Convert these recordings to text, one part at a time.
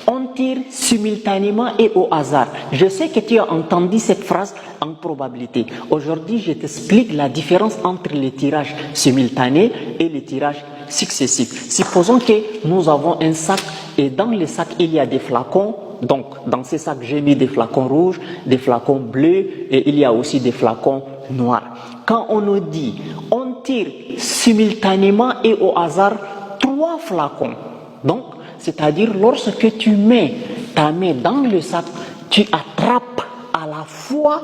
On tire simultanément et au hasard. Je sais que tu as entendu cette phrase en probabilité. Aujourd'hui, je t'explique la différence entre les tirages simultanés et les tirages successifs. Supposons que nous avons un sac et dans le sac, il y a des flacons. Donc, dans ces sacs, j'ai mis des flacons rouges, des flacons bleus et il y a aussi des flacons noirs. Quand on nous dit, on tire simultanément et au hasard 3 flacons. Donc, c'est-à-dire lorsque tu mets ta main dans le sac, tu attrapes à la fois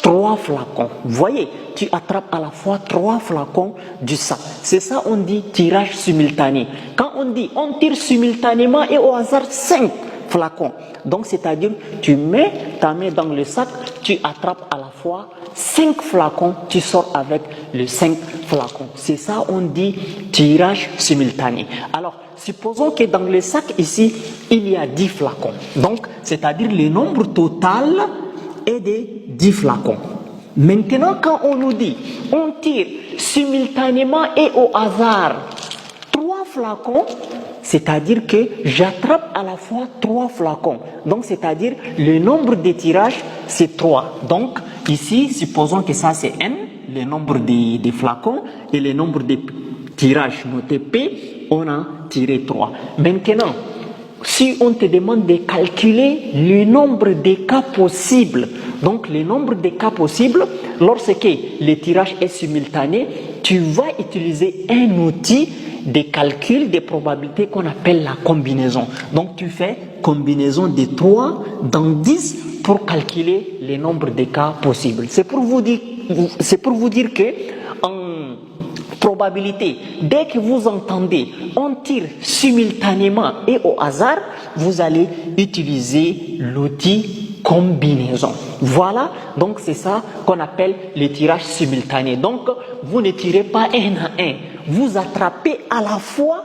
3 flacons. Vous voyez, tu attrapes à la fois 3 flacons du sac. C'est ça on dit tirage simultané. Quand on dit on tire simultanément et au hasard 5 flacons. Donc c'est-à-dire tu mets ta main dans le sac, tu attrapes à la fois 5 flacons, tu sors avec les 5 flacons. C'est ça on dit tirage simultané. Alors, supposons que dans le sac ici, il y a 10 flacons. Donc, c'est-à-dire le nombre total est de 10 flacons. Maintenant, quand on nous dit, on tire simultanément et au hasard 3 flacons, c'est-à-dire que j'attrape à la fois 3 flacons. Donc, c'est-à-dire le nombre de tirages, c'est 3. Donc, ici, supposons que ça c'est N, le nombre des flacons, et le nombre de tirages noté P, on a tiré 3. Maintenant, si on te demande de calculer le nombre de cas possibles, donc le nombre de cas possibles, lorsque le tirage est simultané, tu vas utiliser un outil de calcul des probabilités qu'on appelle la combinaison. Donc tu fais combinaison de 3 dans 10 pour calculer le nombre de cas possibles. C'est pour vous dire que en probabilité, dès que vous entendez on tire simultanément et au hasard, vous allez utiliser l'outil combinaison. Voilà, donc c'est ça qu'on appelle le tirage simultané. Donc vous ne tirez pas un à un, vous attrapez à la fois,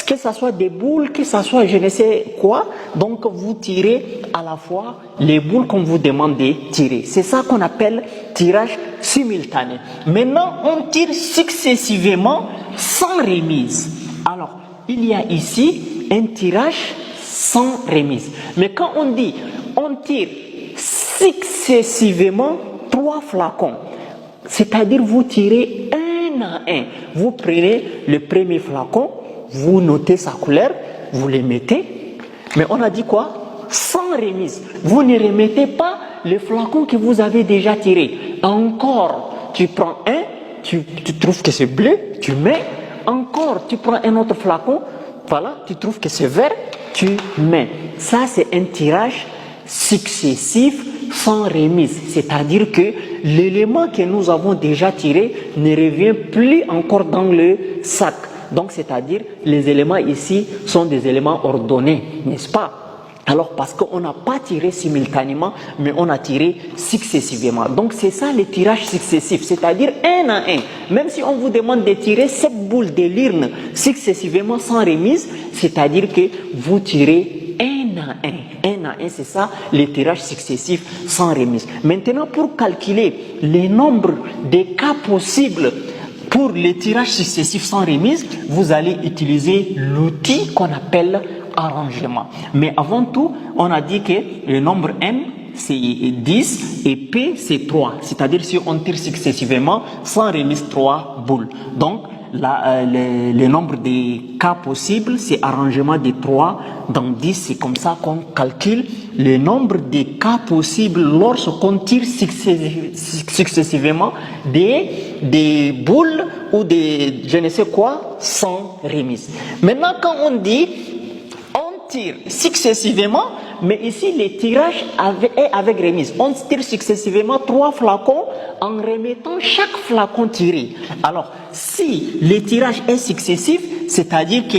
que ce soit des boules, que ce soit je ne sais quoi, donc vous tirez à la fois les boules qu'on vous demande de tirer. C'est ça qu'on appelle tirage simultané. Maintenant, on tire successivement sans remise. Alors, il y a ici un tirage sans remise. Mais quand on dit on tire successivement 3 flacons, c'est-à-dire vous tirez un à un. Vous prenez le premier flacon, vous notez sa couleur, vous le mettez, mais on a dit quoi? Sans remise. Vous ne remettez pas le flacon que vous avez déjà tiré. Encore, tu prends un, tu trouves que c'est bleu, tu mets. Encore, tu prends un autre flacon, voilà, tu trouves que c'est vert, tu mets. Ça, c'est un tirage successif sans remise. C'est-à-dire que l'élément que nous avons déjà tiré ne revient plus encore dans le sac. Donc, c'est-à-dire, les éléments ici sont des éléments ordonnés, n'est-ce pas? Alors, parce qu'on n'a pas tiré simultanément, mais on a tiré successivement. Donc, c'est ça le tirage successif, c'est-à-dire un à un. Même si on vous demande de tirer 7 boules de l'urne successivement sans remise, c'est-à-dire que vous tirez un à un. Un à un, c'est ça le tirage successif sans remise. Maintenant, pour calculer le nombre de cas possibles pour le tirage successif sans remise, vous allez utiliser l'outil qu'on appelle arrangement. Mais avant tout, on a dit que le nombre n c'est 10 et p c'est 3. C'est-à-dire si on tire successivement sans remise 3 boules. Donc le nombre de cas possibles, c'est arrangement de 3 dans 10. C'est comme ça qu'on calcule le nombre de cas possibles lorsqu'on tire successivement des boules ou des je ne sais quoi sans remise. Maintenant, quand on dit on tire successivement, mais ici le tirage est avec remise. On tire successivement 3 flacons en remettant chaque flacon tiré. Alors, si le tirage est successif, c'est-à-dire que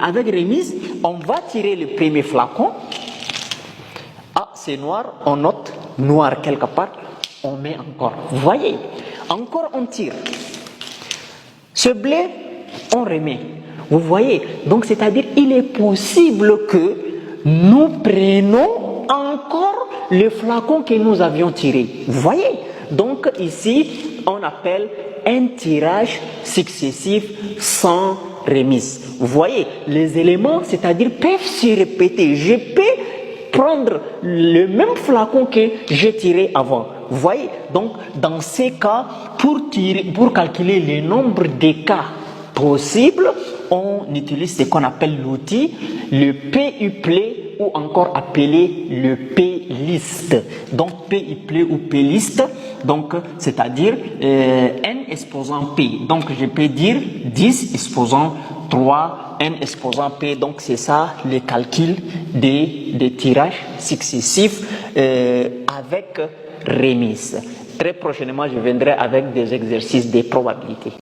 avec remise, on va tirer le premier flacon. Ah, c'est noir, on note noir quelque part, on met encore. Vous voyez, encore on tire. Ce blé, on remet. Vous voyez, donc c'est-à-dire il est possible que nous prenions encore le flacon que nous avions tiré. Vous voyez, donc ici on appelle un tirage successif sans remise. Vous voyez, les éléments, c'est-à-dire peuvent se répéter. Je peux prendre le même flacon que j'ai tiré avant. Vous voyez, donc dans ces cas, pour calculer le nombre de cas possibles, on utilise ce qu'on appelle l'outil, le PUPLE, ou encore appelé le P-list. Donc PUPLE ou P-list, donc c'est-à-dire n exposant P. Donc je peux dire 10 exposant 3, n exposant P. Donc c'est ça le calcul des tirages successifs avec remise. Très prochainement, je viendrai avec des exercices de probabilité.